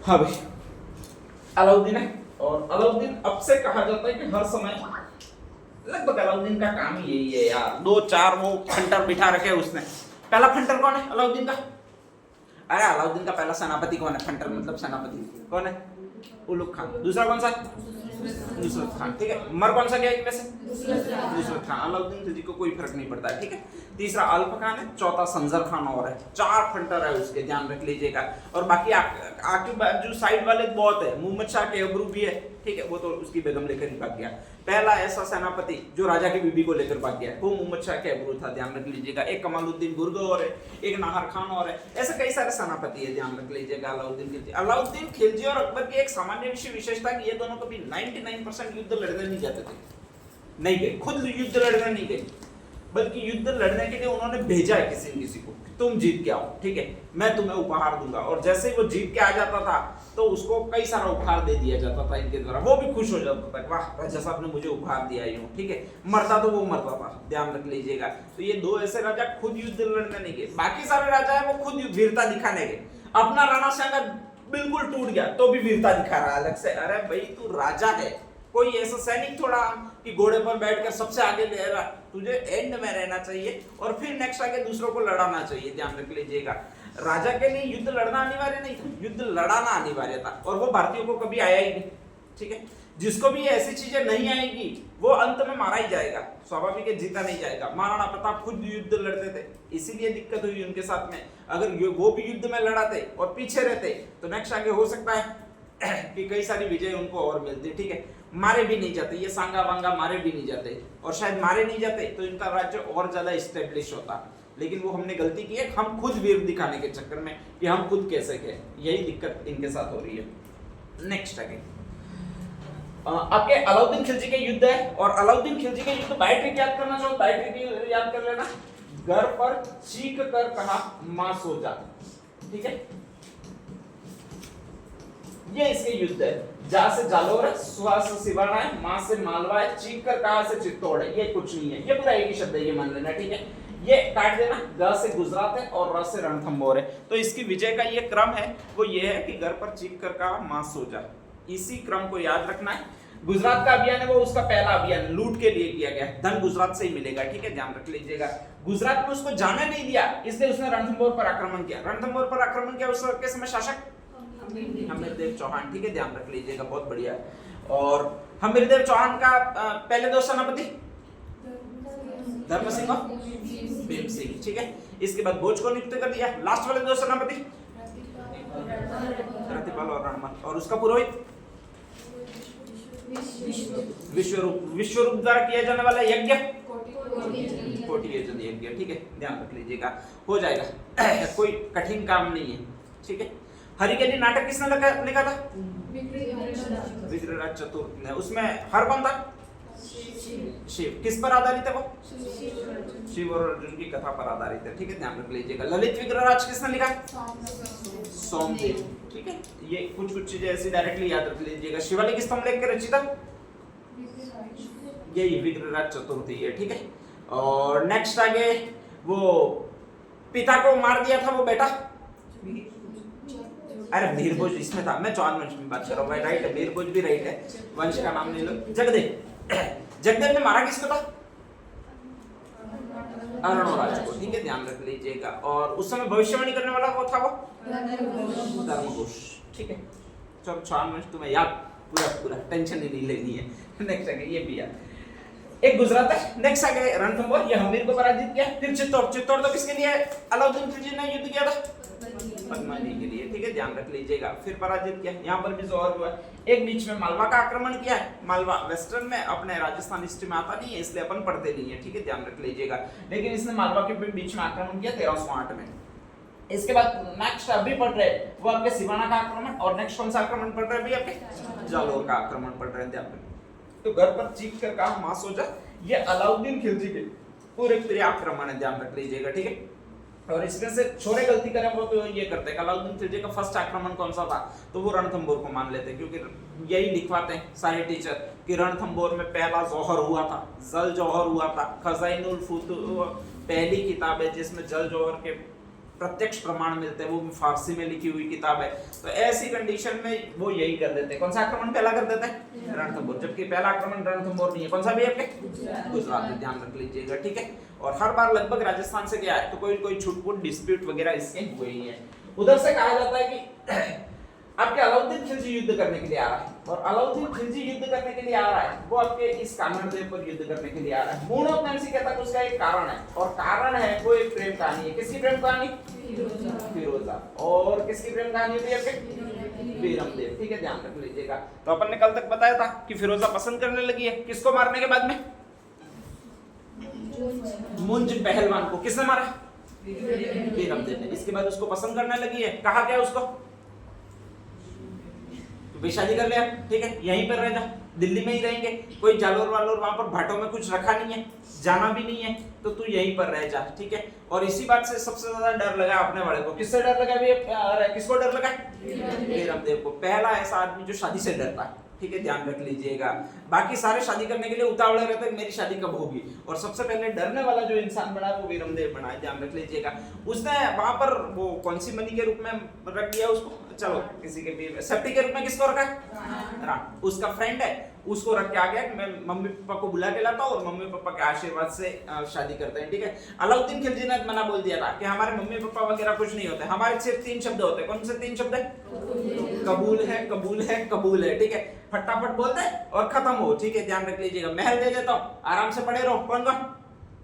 हाँ भाई, अलाउद्दीन है। और अलाउद्दीन अब से कहा जाता है कि हर समय लगभग अलाउद्दीन का काम ही यही है यार, 2-4 वो फंटर बिठा रखे उसने। पहला फंटर कौन है अलाउद्दीन का? अरे अलाउद्दीन का पहला सेनापति कौन है? फंटर मतलब सेनापति कौन है? उलुग खान। दूसरा कौन सा? नुसरत खान। ठीक है, मर कौन सा गया इनमें से? नुसरत खान। अलाउद्दीन खिलजी को कोई फर्क नहीं पड़ता है। ठीक है, तीसरा अल्प खान है, चौथा संजर खान और है। 4 फंटर है उसके, ध्यान रख लीजिएगा। और बाकी आके जो साइड वाले बहुत है, मुहम्मद शाह केबरू भी है। ठीक है, वो तो उसकी बेगम लेकर ही भाग गया। पहला ऐसा सेनापति जो राजा की बीबी को लेकर भाग गया वो मोहम्मद शाह केबरू था, ध्यान रख लीजिएगा। एक कमालुद्दीन गुर्ग और है, एक नाहर खान और है। ऐसे कई सारे सेनापति है, ध्यान रख लीजिएगा। अलाउद्दीन खिलजी, अलाउद्दीन खिलजी और अकबर की एक सामान्य विशेषता कि ये दोनों कभी 99% युद्ध लड़ने नहीं जाते थे, नहीं गए, खुद युद्ध लड़ने नहीं गए, बल्कि युद्ध लड़ने के लिए उन्होंने भेजा है किसी को, तुम जीत के आओ, ठीक है, मैं तुम्हें उपहार दूंगा। और जैसे ही वो जीत के आ जाता था तो उसको कई सारा उपहार दे दिया जाता था इनके द्वारा। वो भी खुश हो जाता था, वाह राजा साहब ने मुझे उपहार दिया यूं, ठीक है। मरता तो वो मरता था, ध्यान रख लीजिएगा। तो ये 2 ऐसे राजा खुद युद्ध लड़ने नहीं गए। बाकी सारे राजा है वो खुद वीरता दिखाने गए। अपना राणा सांगा बिल्कुल टूट गया तो भी वीरता दिखा रहा है अलग से। अरे भाई तू राजा है, कोई ऐसा सैनिक थोड़ा कि घोड़े पर बैठकर सबसे आगे ले रहा, तुझे एंड में रहना चाहिए और फिर नेक्स्ट आगे दूसरों को लड़ाना चाहिए, ध्यान रख लीजिएगा। राजा के लिए युद्ध लड़ना अनिवार्य नहीं था, युद्ध लड़ाना अनिवार्य था। और वो भारतीयों को कभी आया ही नहीं, ठीक है। जिसको भी ऐसी चीजें नहीं आएगी वो अंत में मारा ही जाएगा, स्वाभाविक है, जीता नहीं जाएगा। महाराणा प्रताप खुद युद्ध लड़ते थे, इसीलिए दिक्कत हुई उनके साथ में। अगर वो भी युद्ध में लड़ाते और पीछे रहते तो नेक्स्ट आगे हो सकता है कि कई सारी विजय उनको और मिलती, ठीक है। मारे भी नहीं जाते, ये सांगा वांगा मारे भी नहीं जाते, और शायद मारे नहीं जाते तो इनका राज्य और ज्यादा स्टेब्लिश होता। लेकिन वो हमने गलती की है, हम खुद वीर दिखाने के चक्कर में कि हम खुद कैसे गए, यही दिक्कत इनके साथ हो रही है। नेक्स्ट आगे आपके अलाउद्दीन खिलजी के युद्ध है। और अलाउद्दीन खिलजी के युद्ध बाय ट्रिक याद करना चाहो, बाय ट्रिक याद कर लेना। घर पर चीख कर कहा मां सो जा, ठीक है, ये इसके युद्ध है। जा से जालोर है, सुहा से सिवाना है, मां से मालवा है, चीख कर कहा से चित्तौड़ है। ये कुछ नहीं है, ये पूरा एक ही शब्द है, ये मान लेना, ठीक है। ये काट देना। ग से गुजरात है और र से रणथंभौर है। तो इसकी विजय का ये क्रम है, वो ये है कि घर पर चीख कर कहा मां सो जा, इसी क्रम को याद रखना है। गुजरात का अभियान है वो उसका पहला अभियान लूट के लिए किया गया, धन गुजरात से ही मिलेगा, ठीक है, ध्यान रख लीजिएगा। गुजरात में उसको जाने नहीं दिया, इसलिए उसने रणथंभौर पर आक्रमण किया। रणथंभौर पर आक्रमण किया उस वक्त के समय शासक हमीरदेव चौहान, ठीक है, ध्यान रख लीजिएगा, बहुत बढ़िया। और हमीरदेव चौहान का पहले 2 सेनापति धर्म सिंह और भीम सिंह, ठीक है। इसके बाद भोज को नियुक्त कर दिया। लास्ट वाले 2 सेनापति रतिपाल और रणमल, और उसका पुरोहित विश्वरूप द्वारा किया जाने वाला यज्ञ कोटि यज्ञ, ठीक है, ध्यान रख लीजिएगा, हो जाएगा। कोई कठिन काम नहीं है, ठीक है। हरिकेली नाटक किसने लिखा था? विग्रहराज चतुर्थ ने। उसमें हर कौन था? शिव। किस पर आधारित है वो? शिव और अर्जुन की कथा पर आधारित है, ठीक है, ध्यान रख लीजिएगा। ललित विग्रहराज किसने लिखा? सोमदेव, ठीक है। ये कुछ चीजें ऐसी डायरेक्टली याद रख लीजिएगा। शिवालिक स्तंभ लेख के रचिता यही विग्रहराज चतुर्थी है, ठीक है। और नेक्स्ट आगे वो पिता को मार दिया था वो बेटा, अरे वीरभोज इसमें था, मैं चौहान वंश में बात कर रहा हूँ भाई, राइट है, वीरभोज भी राइट है, वंश का नाम ले लो। जगदेव, जगदेव ने मारा किसको था? अरणोराज को, ठीक है, ध्यान रख लीजिएगा। और उस समय भविष्यवाणी करने वाला वो था वो धर्मघोष, ठीक है। चलो चौहान वंश तुम्हें याद, पूरा टेंशन ही नहीं लेनी है। नेक्स्ट आगे ये भी याद। एक गुजरात है। नेक्स्ट आगे रणथंभौर, ये हमीर को पराजित किया। फिर चित्तौड़ तो किसके लिए अलाउद्दीन खिलजी ने युद्ध किया था? पद्मावती के लिए, ठीक है, ध्यान रख लीजिएगा। फिर पराजित किया। यहाँ पर भी जोर हुआ। एक बीच में मालवा का आक्रमण किया है। मालवा वेस्टर्न में अपने राजस्थान हिस्ट्री में आता नहीं है, इसलिए अपन पढ़ते नहीं है, ठीक है, ध्यान रख लीजिएगा। लेकिन इसने मालवा के बीच में आक्रमण किया 1308 में। इसके बाद नेक्स्ट अभी पढ़ रहे वो आपके सिवाना का आक्रमण, और नेक्स्ट कौन सा आक्रमण पढ़ रहे हैं आपके? जालोर का आक्रमण पढ़ रहे थे आप। तो घर पर चीख कर कहा मां सो जा, ये अलाउद्दीन खिलजी के पूरे आक्रमण है, ध्यान रख लीजिएगा, ठीक है। और इसमें से छोरे गलती करें वो तो ये करते हैं। अलाउद्दीन खिलजी का फर्स्ट आक्रमण कौन सा था? तो वो रणथंभौर को मान लेते हैं, क्योंकि यही लिखवाते हैं सारे टीचर कि रणथंभौर में पहला जौहर हुआ था, जल जौहर हुआ था। खजाइनुल फुतूह पहली किताब है जिसमें जल जौहर के प्रत्यक्ष प्रमाण मिलते हैं, वो भी फारसी में लिखी हुई किताब है। तो ऐसी कंडीशन में वो यही कर देते हैं। कौन सा आक्रमण पहला कर देते हैं? रणथंभौर। जबकि पहला आक्रमण रणथंभौर नहीं है। कौन सा भी आपके? गुजरात में, ध्यान रख लीजिएगा, ठीक है। और हर बार लगभग राजस्थान से क्या है, तो कोई छुटपुट डिस्प्यूट वगैरह इसके हुए ही है। उधर से कहा जाता है कि आपके अलाउद्दीन खिलजी युद्ध करने के लिए आ रहा है, और अलाउद्दीन खिलजी युद्ध करने के लिए आ रहा है, वो आपके इस कानड़देव पर युद्ध करने के लिए आ रहा है। मूर्णोत्तम कहता है उसका एक कारण है, और कारण है वो एक प्रेम कहानी है। किसकी प्रेम कहानी? फिरोजा। और किसकी प्रेम कहानी होती है आपके? वीरमदेव, ठीक है, ध्यान रख लीजिएगा। तो अपन ने कल तक बताया था कि फिरोजा पसंद करने लगी है किसको मारने के बाद में? मुंज पहलवान को। किसने मारा? वीरमदेव ने। इसके बाद उसको पसंद करने लगी है। कहा क्या उसको? तो शादी कर लिया, ठीक है, यहीं पर रह जा, दिल्ली में ही रहेंगे, कोई जालोर वालोर वहां पर भाटों में कुछ रखा नहीं है, जाना भी नहीं है, तो तू यहीं पर रह जा, ठीक है। और इसी बात से सबसे ज्यादा डर लगा अपने वाले को। किससे डर लगा भी? किसको डर लगा? वीरमदेव को। पहला ऐसा आदमी जो शादी से डरता है, ठीक है, ध्यान रख लीजिएगा। बाकी सारे शादी करने के लिए उतावले रहते हैं, मेरी शादी कब होगी, और सबसे पहले डरने वाला जो इंसान बना वो वीरमदेव बना है, ध्यान रख लीजिएगा। उसने वहां पर वो कौन सी मनी के रूप में रख दिया उसको, चलो किसी के भी सेफ्टी के रूप में किसको रखा है? राम। उसका फ्रेंड है, उसको रख के आ गया कि मैं मम्मी पापा को बुला के लाता हूँ और मम्मी पापा के आशीर्वाद से शादी करते हैं, ठीक है। अलाउद्दीन खिलजी ने मना बोल दिया था कि हमारे मम्मी पापा वगैरह कुछ नहीं होते, हमारे सिर्फ 3 शब्द होते हैं। कौन से 3 शब्द है? कबूल है, कबूल है, कबूल है, ठीक है। फटाफट बोल दे और खत्म हो, ठीक है, ध्यान रख लीजिएगा। महल दे देता हूँ, आराम से पड़े रहो। कौन कौन?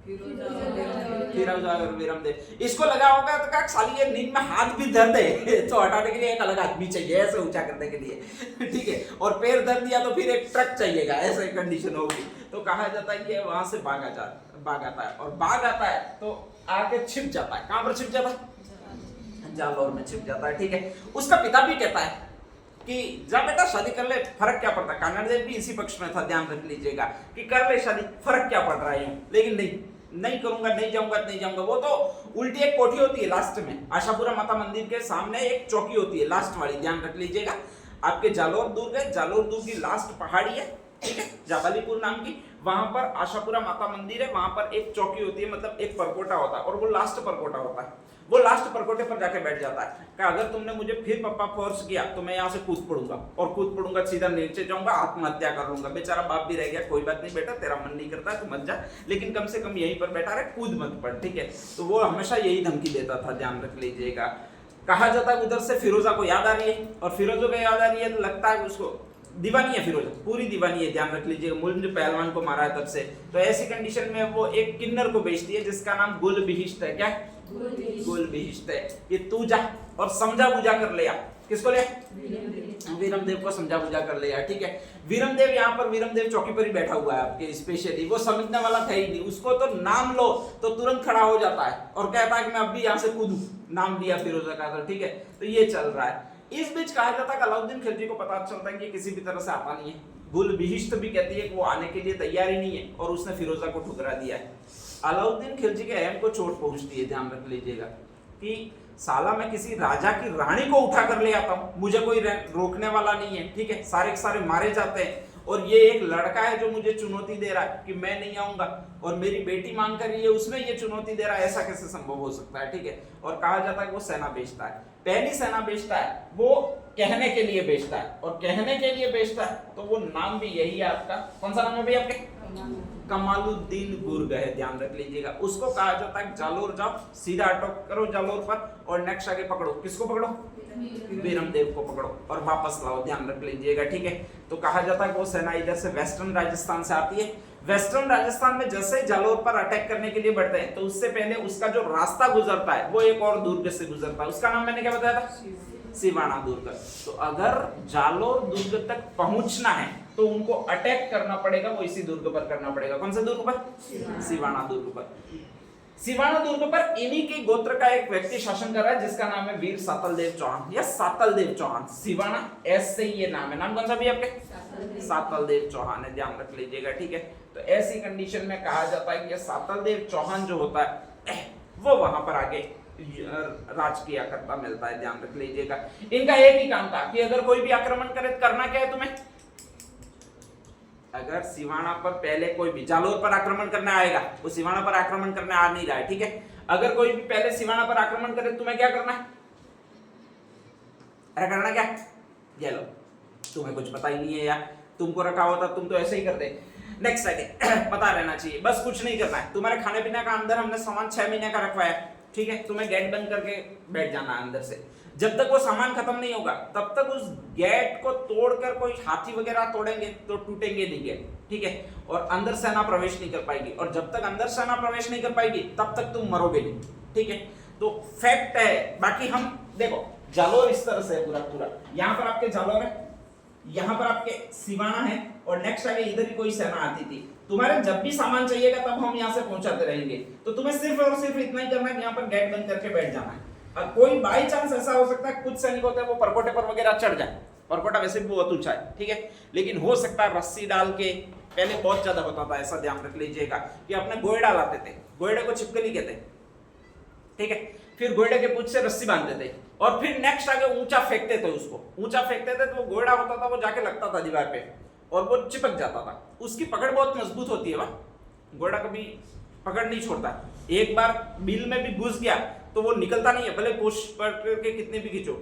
फिरोजा और वीरमदेव। इसको लगा होगा तो क्या साली ये नींद में हाथ भी धर दे तो हटाने के लिए एक अलग आदमी चाहिए ऐसे ऊंचा करने के लिए, ठीक है। और पैर धर दिया तो फिर एक ट्रक चाहिएगा, ऐसे कंडीशन होगी। तो कहा जाता है कि वहां से भाग आता है, और भाग आता है तो आके छिप जाता है। कहां पर छिप जाता है? जालौर में छिप जाता है, ठीक है। उसका पिता भी कहता है कि जा बेटा शादी कर ले, फर्क क्या पड़ता है। कानड़देव भी इसी पक्ष में था, ध्यान रख लीजिएगा, कि कर ले शादी, फर्क क्या पड़ रहा है। लेकिन नहीं करूंगा, नहीं जाऊंगा। वो तो उल्टी एक कोठी होती है लास्ट में, आशापुरा माता मंदिर के सामने एक चौकी होती है लास्ट वाली, ध्यान रख लीजिएगा। आपके जालोर दुर्ग है, जालोर दुर्ग की लास्ट पहाड़ी है, ठीक है, जाबालीपुर नाम की। वहां पर आशापुरा माता मंदिर है, वहां पर एक चौकी होती है, मतलब एक परकोटा होता है, और वो लास्ट परकोटा होता है। वो लास्ट परकोटे पर जाके बैठ जाता है कि अगर तुमने मुझे फिर पप्पा फोर्स किया तो मैं यहाँ से कूद पड़ूंगा, सीधा नीचे जाऊंगा, आत्महत्या कर लूंगा। बेचारा बाप भी रह गया, कोई बात नहीं बेटा, तेरा मन नहीं करता है तो मत जा, लेकिन कम से कम यहीं पर बैठा रहे, कूद मत पड़, ठीक है। तो वो हमेशा यही धमकी देता था, ध्यान रख लीजिएगा। कहा जाता है उधर से फिरोजा को याद आ रही है, और फिरोजा को याद आ रही है तो लगता है उसको दीवानी है, फिरोजा पूरी दीवानी है, ध्यान रख लीजिएगा। मुंज पहलवान को मारा है तब से। तो ऐसी कंडीशन में वो एक किन्नर को बेचती है जिसका नाम गुलबिहिश्त है। क्या? गुलबिहिश्त है। ये तू जा और समझा बुझा कर ले आ। किसको ले? वीरमदेव को समझा बुझा कर ले आ, ठीक है। वीरमदेव यहाँ पर वीरमदेव चौकी पर ही बैठा हुआ है आपके स्पेशली, वो समझने वाला था ही नहीं। उसको तो नाम लो तो तुरंत खड़ा हो जाता है और कहता है कि मैं अभी यहाँ से कूदूं, नाम दिया फिरोजा का, तो ठीक है। तो ये चल रहा है। इस बीच कहा जाता है कि अलाउद्दीन खिलजी को पता चलता है कि किसी भी तरह से आता नहीं है। गुलबिहिश्त भी कहती है कि वो आने के लिए तैयार ही नहीं है, और उसने फिरोजा को ठुकरा दिया है। अलाउद्दीन खिलजी के अहम को चोट पहुंचती है, ध्यान रख लीजिएगा, कि साला मैं किसी राजा की रानी को उठा कर ले आता हूं, मुझे कोई रोकने वाला नहीं है, ठीक है। सारे के सारे मारे जाते हैं, और ये एक लड़का है जो मुझे चुनौती दे रहा है कि मैं नहीं आऊंगा, और मेरी बेटी मांग कर रही है, उसमें ये चुनौती दे रहा है, ऐसा कैसे संभव हो सकता है, ठीक है। और कहा जाता है कि वो सेना बेचता है, पहली सेना बेचता है, वो कहने के लिए बेचता है, और कहने के लिए बेचता है तो वो नाम भी यही है आपका। कौन सा नाम है भैया आपके? कमालुद्दीन गुर्ग है, ध्यान रख लीजिएगा। उसको कहा जाता है जालोर जाओ, सीधा अटक करो जालोर पर, और नेक्स्ट आगे पकड़ो, किसको पकड़ो? वीरमदेव को पकड़ो और वापस लाओ, ध्यान रख लीजिएगा, ठीक है। तो कहा जाता है कि वो सेना इधर से वेस्टर्न राजस्थान से आती है। वेस्टर्न राजस्थान में जैसे जालोर पर अटैक करने के लिए बढ़ते हैं, तो उससे पहले उसका जो रास्ता गुजरता है वो एक और दुर्ग से गुजरता है। उसका नाम मैंने क्या बताया था? सिवाना दुर्ग। तो अगर जालोर दुर्ग तक पहुंचना है तो उनको अटैक करना पड़ेगा, वो इसी दुर्ग पर करना पड़ेगा। कौन से दुर्ग पर? सिवाना दुर्ग पर। सिवाना दुर्ग पर इन्हीं के गोत्र का एक व्यक्ति शासन कर रहा है जिसका नाम है वीर सातलदेव चौहान या सातलदेव चौहान। सिवाना एस से ये नाम है। नाम कौन सा भी आपके? सातलदेव चौहान है, ध्यान रख लीजिएगा, ठीक है। तो ऐसी कंडीशन में कहा जाता है कि ये सातलदेव चौहान जो होता है वो वहां पर आगे राज किया करता मिलता है, ध्यान रख लीजिएगा। इनका एक ही काम था कि अगर कोई भी आक्रमण करे तो करना क्या है तुम्हें? अगर सिवाना पर पहले कोई भी जालोर पर आक्रमण करने आएगा, वो सिवाना पर आक्रमण करने आ नहीं रहा है, ठीक है। अगर कोई भी पहले सिवाना पर आक्रमण करे तुम्हें क्या करना है? अरे करना क्या? ये लो, तुम्हें कुछ पता ही नहीं है यार, तुमको रखा होता तुम तो ऐसे ही करते। नेक्स्ट सेकंड पता रहना चाहिए, बस कुछ नहीं करना है। तुम्हारे खाने पीने का अंदर हमने सामान 6 महीने का रखवाया, ठीक है, तुम्हें गेट बंद करके बैठ जाना है अंदर से। जब तक वो सामान खत्म नहीं होगा तब तक उस गेट को तोड़कर कोई हाथी वगैरह तोड़ेंगे तो टूटेंगे नहीं गेट, ठीक है, और अंदर सेना प्रवेश नहीं कर पाएगी, और जब तक अंदर सेना प्रवेश नहीं कर पाएगी तब तक तुम मरोगे नहीं, ठीक है। तो फैक्ट है। बाकी हम देखो जालोर इस तरह से है पूरा पूरा, यहाँ पर आपके जालोर है, यहाँ पर आपके सिवाना है, और नेक्स्ट आगे इधर ही कोई सेना आती थी। तुम्हारे जब भी सामान चाहिएगा तब हम यहाँ से पहुंचाते रहेंगे, तो तुम्हें सिर्फ और सिर्फ इतना ही करना है कि यहाँ पर गेट बंद करके बैठ जाना है। और कोई बाई चांस ऐसा हो सकता है, कुछ सैनिक होते हैं वो परकोटे पर वगैरह चढ़ जाए, परकोटा वैसे भी बहुत ऊंचा है, ठीक है, लेकिन हो सकता है रस्सी डाल के, पहले बहुत ज्यादा होता था ऐसा, ध्यान रख लीजिएगा कि अपने गोयडा लाते थे, गोयडे को छिपकली कहते हैं, ठीक है, फिर गोयडे के पूंछ से रस्सी बांधते थे और फिर नेक्स्ट आगे ऊंचा फेंकते थे, उसको ऊंचा फेंकते थे तो वो गोयडा होता था, वो जाके लगता था दीवार पे और वो चिपक जाता था। उसकी पकड़ बहुत मजबूत होती है, वाह गोयडा कभी पकड़ नहीं छोड़ता, एक बार बिल में भी घुस गया तो वो निकलता नहीं है, भले पुश करके कितने भी खींचो,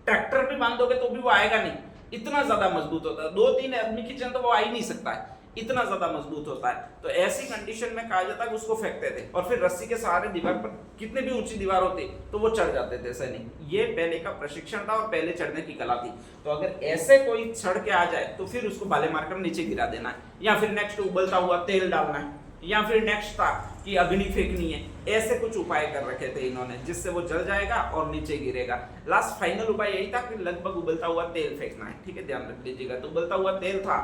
ट्रैक्टर भी बांध दोगे तो भी वो आएगा नहीं, इतना ज्यादा मजबूत होता है। 2-3 आदमी खींचे तो वो आ ही नहीं सकता है, इतना ज्यादा मजबूत होता है। तो ऐसी कंडीशन में कहा जाता है कि उसको फेंकते थे और फिर रस्सी के सहारे दीवार पर, कितने भी ऊंची दीवार होती तो वो चढ़ जाते थे सैनिक। ये पहले का प्रशिक्षण था और पहले चढ़ने की कला थी। तो अगर ऐसे कोई चढ़ के आ जाए तो फिर उसको भाले मारकर नीचे गिरा देना है, या फिर नेक्स्ट उबलता हुआ तेल डालना है, या फिर नेक्स्ट था कि अग्नि फेंकनी है। ऐसे कुछ उपाय कर रखे थे इन्होंने जिससे वो जल जाएगा और नीचे गिरेगा। लास्ट फाइनल उपाय यही था कि लगभग उबलता हुआ तेल फेंकना है, ठीक है, ध्यान रख लीजिएगा। तो उबलता हुआ तेल था,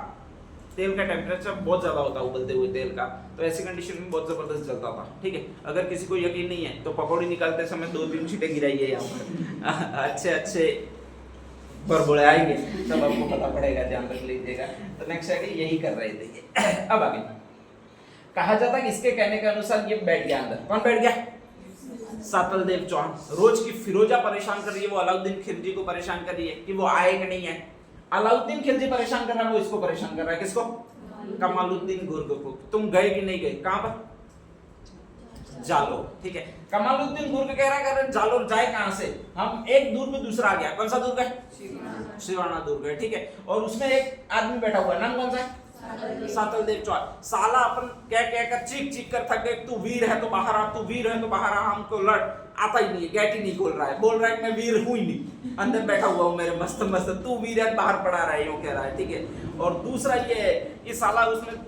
तेल का टेम्परेचर बहुत ज्यादा होता है उबलते हुए तेल का, तो ऐसी कंडीशन में बहुत जबरदस्त जलता था, ठीक है। अगर किसी को यकीन नहीं है तो पकौड़ी निकालते समय 2-3 छींटे गिराइए यहाँ पर अच्छे अच्छे बड़बड़े आएंगे तब आपको पता पड़ेगा, ध्यान रख लीजिएगा। तो नेक्स्ट है कि यही कर रहे थे। अब आगे कहा जाता है कि इसके कहने के अनुसार ये बैठ गया अंदर। कौन बैठ गया? सातलदेव चौहान। रोज की फिरोजा परेशान कर रही है, वो अलाउद्दीन खिलजी को परेशान कर रही है कि वो आए कि नहीं है। अलाउद्दीन खिलजी परेशान कर रहा है, वो इसको परेशान कर रहा है। किसको? कमालुद्दीन गुर्ग को। तुम गए कि नहीं गए? कहां पर? जालोर, ठीक है। कमालुद्दीन गुर्ग कह रहा है जालोर जाए कहां से? हम एक दुर्ग में दूसरा आ गया। कौन सा दुर्ग है? सिवाना दुर्ग है, ठीक है। और उसमें एक आदमी बैठा हुआ है, नाम कौन सा है? सातलदेव चौहान। साला अपन कह कर चीख चीख कर थक गए, तू वीर है तो बाहर आ, तू वीर है तो बाहर आ। हमको लड़ आता ही नहीं है, गेट ही नहीं खोल रहा है, बोल रहा है मैं वीर हूं ही नहीं, अंदर बैठा हुआ हूं मेरे मस्त मस्त, तू वीर है बाहर पड़ा रहा है, यूं कह रहा है, ठीक है। और दूसरा ये है कि साला उसमें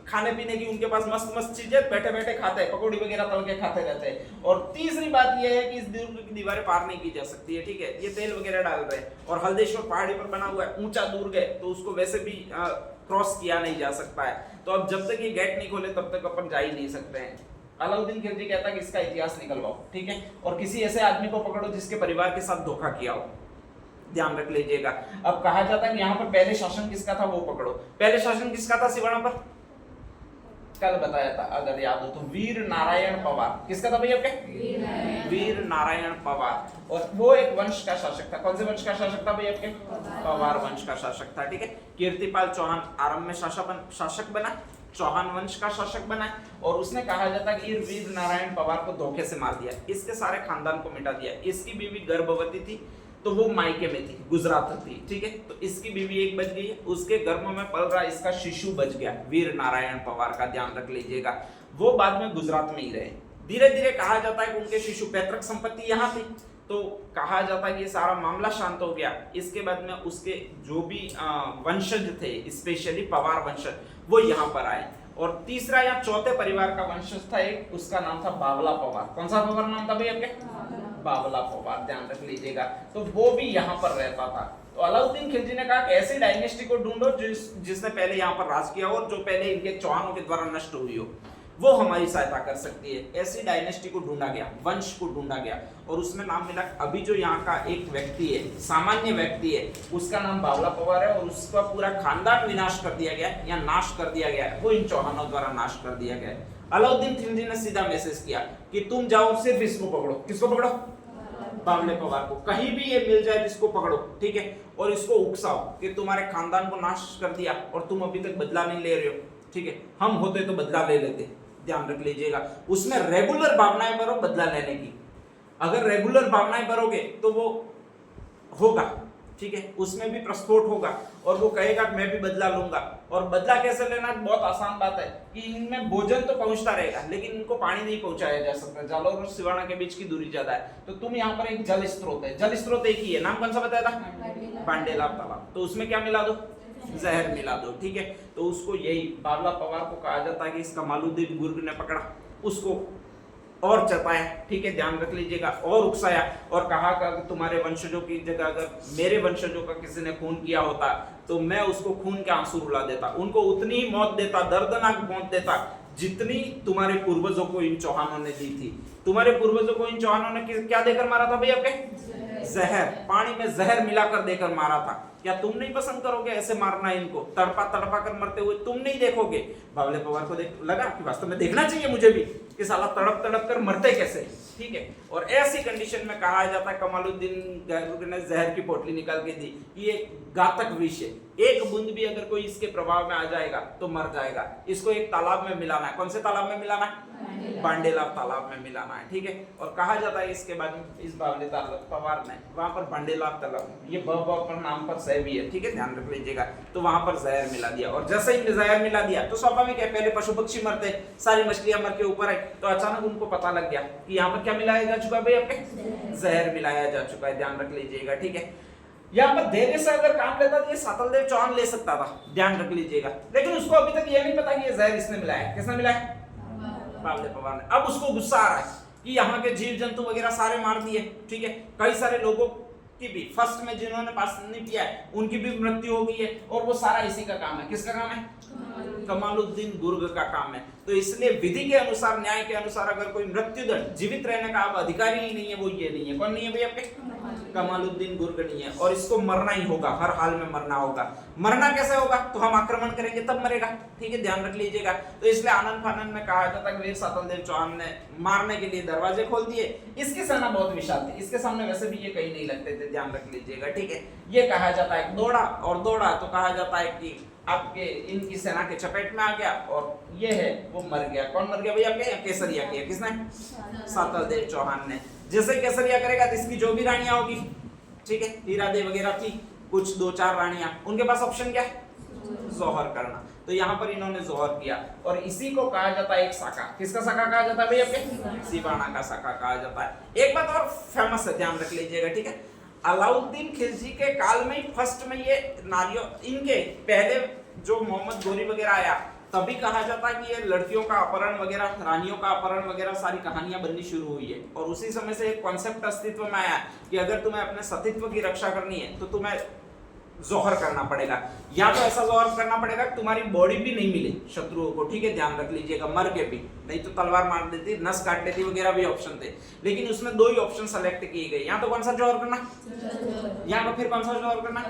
खाने पीने की उनके पास मस्त मस्त चीजें, बैठे बैठे खाते हैं, पकौड़ी वगैरह तल के खाते रहते हैं। और तीसरी बात यह है कि इस दुर्ग की दीवारें पार नहीं की जा सकती है, ठीक है। ये तेल वगैरह डाल रहे हैं और हल्देश्वर पहाड़ी पर बना हुआ है, ऊंचा दुर्ग है, तो उसको वैसे भी क्रॉस किया नहीं जा सकता है। तो अब जब तक ये गेट नहीं खोले तब तक अपन जा ही नहीं सकते हैं। अलाउद्दीन खिलजी कहता है कि इसका इतिहास निकलवाओ, ठीक है, और किसी ऐसे आदमी को पकड़ो जिसके परिवार के साथ धोखा किया हो, ध्यान रख लीजिएगा। अब कहा जाता है कि यहाँ पर पहले शासन किसका था वो पकड़ो। पहले शासन किसका था सिवाना पर? कल बताया था अगर याद हो तो, वीर नारायण पवार। किसका था भैया आपके? वीर नारायण पवार। और वो एक वंश का शासक था। कौन से वंश का शासक था भैया आपके? पवार वंश का शासक था, ठीक है। कीर्तिपाल चौहान आरंभ में शासक बना, चौहान वंश का शासक बना, और उसने कहा जाता है कि वीर नारायण पवार को धोखे से मार दिया, इसके सारे खानदान को मिटा दिया। इसकी बीवी गर्भवती थी तो वो मायके में थी, गुजरात थी, ठीक है। तो इसकी बीवी एक बच गई, उसके गर्भ में पल रहा इसका शिशु बच गया, वीर नारायण पवार का, ध्यान रख लीजिएगा। वो बाद में गुजरात में ही रहे। धीरे धीरे कहा जाता है कि उनके शिशु पैतृक संपत्ति यहाँ थी, तो कहा जाता है कि ये सारा मामला शांत हो गया। इसके बाद में उसके जो भी वंशज थे, स्पेशली पवार वंशज, वो यहाँ पर आए। और तीसरा या चौथे परिवार का वंशज था एक, उसका नाम था बावला पवार। कौन सा पवार नाम था भैया आपके? बावला पवार, ध्यान रख लीजिएगा। तो वो भी यहाँ पर रहता था। तो अलाउद्दीन खिलजी ने कहा कि ऐसी डायनेस्टी को ढूंढो जिसने पहले यहाँ पर राज किया हो और जो पहले इनके चौहानों के द्वारा नष्ट हुई हो, वो हमारी सहायता कर सकती है। ऐसी डायनेस्टी को ढूंढा गया, वंश को ढूंढा गया, और उसमें नाम मिला। अभी जो यहाँ का एक व्यक्ति है, सामान्य व्यक्ति है, उसका नाम बावला पवार है, और उसका पूरा खानदान विनाश कर दिया गया या नाश कर दिया गया, वो इन चौहानों द्वारा नाश कर दिया गया। अलाउद्दीन खिलजी ने सीधा मैसेज किया कि तुम जाओ सिर्फ इसको पकड़ो। किसको पकड़ो? बावले पवार को। कहीं भी ये मिल जाए इसको पकड़ो, ठीक है, और इसको उकसाओ कि तुम्हारे खानदान को नाश कर दिया और तुम अभी तक बदला नहीं ले रहे हो, ठीक है, हम होते तो बदला ले लेते। ध्यान रख लीजिएगा। उसमें रेगुलर भावनाएं भरो बदला लेने की। अगर रेगुलर भावनाएं भरोगे तो वो होगा, ठीक है, उसमें भी प्रस्फोट होगा और वो कहेगा कि मैं भी बदला लूंगा। और बदला कैसे लेना, बहुत आसान बात है कि इनमें भोजन तो पहुंचता रहेगा लेकिन इनको पानी नहीं पहुंचाया जा सकता। जालौर और सिवाना के बीच की दूरी ज्यादा है, तो तुम यहाँ पर एक जल स्त्रोत है, जल स्त्रोत एक ही है, नाम कौन सा बताया था, पांडेलाव तालाब, तो उसमें क्या मिला दो, जहर मिला दो, ठीक है। तो उसको यही बावला पवार को कहा जाता है कि इसका कमालुद्दीन गुर्ग ने पकड़ा, उसको और चताया, ठीक है, ध्यान रख लीजिएगा, और उकसाया और कहा कि तुम्हारे वंशजों की जगह अगर मेरे वंशजों का किसी ने खून किया होता तो मैं उसको खून के आंसू रुला देता, उनको उतनी ही मौत देता, दर्दनाक मौत देता जितनी तुम्हारे पूर्वजों को इन चौहानों ने दी थी। तुम्हारे पूर्वजों को इन चौहानों ने क्या देकर मारा था भाई, आपके जहर, पानी में जहर मिलाकर देकर मारा था। क्या तुम नहीं पसंद करोगे ऐसे मारना, इनको तड़पा तड़पा कर मरते हुए तुम नहीं देखोगे? बावले पवार को देख लगा कि वास्तव में देखना चाहिए मुझे भी कि साला तड़प तड़प कर मरते कैसे, ठीक है। और ऐसी कंडीशन में कहा जाता है कमालुद्दीन गुर्ग ने जहर की पोटली निकाल के दी, ये घातक विष है, एक बूंद भी अगर कोई इसके प्रभाव में आ जाएगा तो मर जाएगा। इसको एक तालाब में मिलाना है, कौन से तालाब में मिलाना है, बांडेलाव तालाब में मिलाना है, ठीक है। और कहा जाता है इसके बाद इस बावले पवार ने वहां पर बांडेलाव तालाब, ये पर नाम पर सह भी है, ठीक है, ध्यान रख लीजिएगा, तो वहां पर जहर मिला दिया। और जैसे ही जहर मिला दिया तो स्वाभाविक है पहले पशु पक्षी मरते, सारी मछलियां मर के ऊपर आई, तो अचानक उनको पता लग गया कि यहाँ पर क्या मिलाया जा चुका है भाई, आपके जहर मिलाया जा चुका है, ध्यान रख लीजिएगा, ठीक है। यहाँ पर धैर्य से अगर काम लेता तो ये सातलदेव चौहान ले सकता था, ध्यान रख लीजिएगा, लेकिन उसको अभी तक ये नहीं पता कि ये जहर इसने मिलाया, किसने मिलाया, बावले पवार ने। अब उसको गुस्सा आ रहा है कि यहाँ के जीव जंतु वगैरह सारे मार दिए, ठीक है, कई सारे लोगों की भी फर्स्ट में जिन्होंने पास नहीं किया है उनकी भी मृत्यु हो गई है, और वो सारा इसी का काम है, किसका काम है, कमालुद्दीन गुर्ग का काम है। तो इसलिए विधि के अनुसार, न्याय के अनुसार अगर कोई मृत्युदंड जीवित रहने का अब अधिकारी ही नहीं है, वो ये नहीं है, कौन नहीं है भाई, आपके कमालुद्दीन गुर्ग नहीं है, और इसको मरना ही होगा, हर हाल में मरना होगा। मरना कैसे होगा, तो हम आक्रमण करेंगे तब मरेगा, ठीक है, ध्यान रख लीजिएगा। तो इसलिए आनंद फानंद में कहा जाता है वीर सातलदेव चौहान ने मारने के लिए दरवाजे खोल दिए। इसकी सेना बहुत विशाल थी, इसके सामने वैसे भी ये कहीं नहीं लगते थे, ध्यान रख लीजिएगा, ठीक है। ये कहा जाता है दौड़ा और दौड़ा, तो कहा जाता है कि आपके इनकी सेना के चपेट में आ गया और ये है वो मर गया। कौन मर गया भाई, आपके केसरिया किया, किसने, सातलदेव चौहान ने। जैसे केसरिया करेगा तो इसकी जो भी रानियां होगी, ठीक है, हीरादेव वगैरह थी कुछ 2-4 रानियां, उनके पास ऑप्शन क्या है, जोहर करना, तो यहाँ पर इन्होंने जोहर किया। और इसी को कहा जाता है एक शाखा, किसका शाखा कहा जाता है भाई, आपके सिवाना का शाखा कहा जाता है। एक बात और फेमस है, ध्यान रख लीजिएगा, ठीक है, अलाउद्दीन खिलजी के काल में ही फर्स्ट में ये नारियों, इनके पहले जो मोहम्मद गोरी वगैरह आया तभी कहा जाता है कि ये लड़कियों का अपहरण वगैरह, रानियों का अपहरण वगैरह सारी कहानियां बननी शुरू हुई है। और उसी समय से एक कॉन्सेप्ट अस्तित्व में आया कि अगर तुम्हें अपने सतीत्व की रक्षा करनी है तो तुम्हें जोहर करना पड़ेगा, या तो ऐसा जोहर करना पड़ेगा कि तुम्हारी बॉडी भी नहीं मिले शत्रुओं को, ठीक है, ध्यान रख लीजिएगा, मर के भी, नहीं तो तलवार मार देती, नस काट लेती वगैरह भी ऑप्शन थे, लेकिन उसमें 2 ही ऑप्शन सेलेक्ट किए गए। यहाँ तो कौन सा जोहर करना, यहाँ पर फिर कौन सा जोहर करना,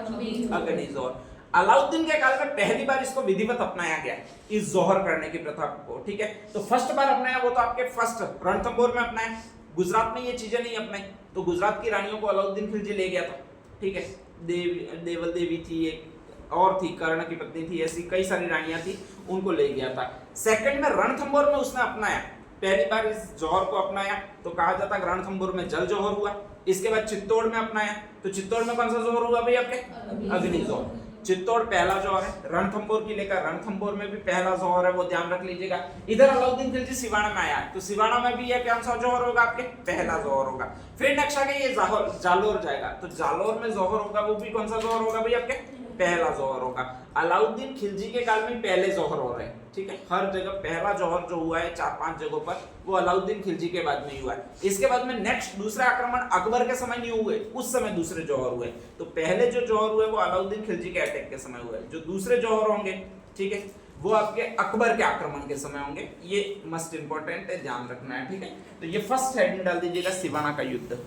अग्नि जोहर। अलाउद्दीन के काल में पहली बार इसको विधिवत अपनाया गया, इस जोहर करने की प्रथा को, ठीक है। तो फर्स्ट बार अपनाया वो तो आपके फर्स्ट रणथंभौर में अपनाया, गुजरात में ये चीजें नहीं अपनाई, तो गुजरात की रानियों को अलाउद्दीन खिलजी ले गया था, ठीक है, देवल देवी थी, एक और थी, कर्ण की पत्नी थी, ऐसी कई सारी रानियां थी, उनको ले गया था। सेकंड में रणथंभौर में उसने अपनाया, पहली बार इस जौहर को अपनाया तो कहा जाता है रणथंभौर में जल जौहर हुआ। इसके बाद चित्तौड़ में अपनाया, तो चित्तौड़ में कौन सा जौहर हुआ भाई, आपके अग्नि जौहर। चित्तौड़ पहला जौहर है, रणथंभौर की लेकर रणथंभौर में भी पहला जौहर है, वो ध्यान रख लीजिएगा। इधर अलाउद्दीन खिलजी सिवाना में आया, तो सिवाना में भी ये कौन सा जौहर होगा, आपके पहला जौहर होगा। फिर नेक्स्ट आगे ये जालोर जाएगा, तो जालोर में जौहर होगा, वो भी कौन सा जौहर होगा भाई, आपके पहला जौहर होगा। अलाउद्दीन खिलजी के काल में पहले जौहर हो रहे हैं, ठीक है, हर जगह पहला जौहर जो हुआ है 4-5 जगहों पर, वो अलाउद्दीन खिलजी के बाद में ही हुआ है। इसके बाद में नेक्स्ट दूसरा आक्रमण अकबर के समय नहीं हुए, उस समय दूसरे जौहर हुए। तो पहले जो जौहर हुए वो अलाउद्दीन खिलजी के अटैक के समय हुए, जो दूसरे जौहर होंगे, ठीक है, वो आपके अकबर के आक्रमण के समय होंगे। ये मस्ट इंपॉर्टेंट है, ध्यान रखना है, ठीक है। तो ये फर्स्ट हेडिंग डाल दीजिएगा, सिवाना का युद्ध।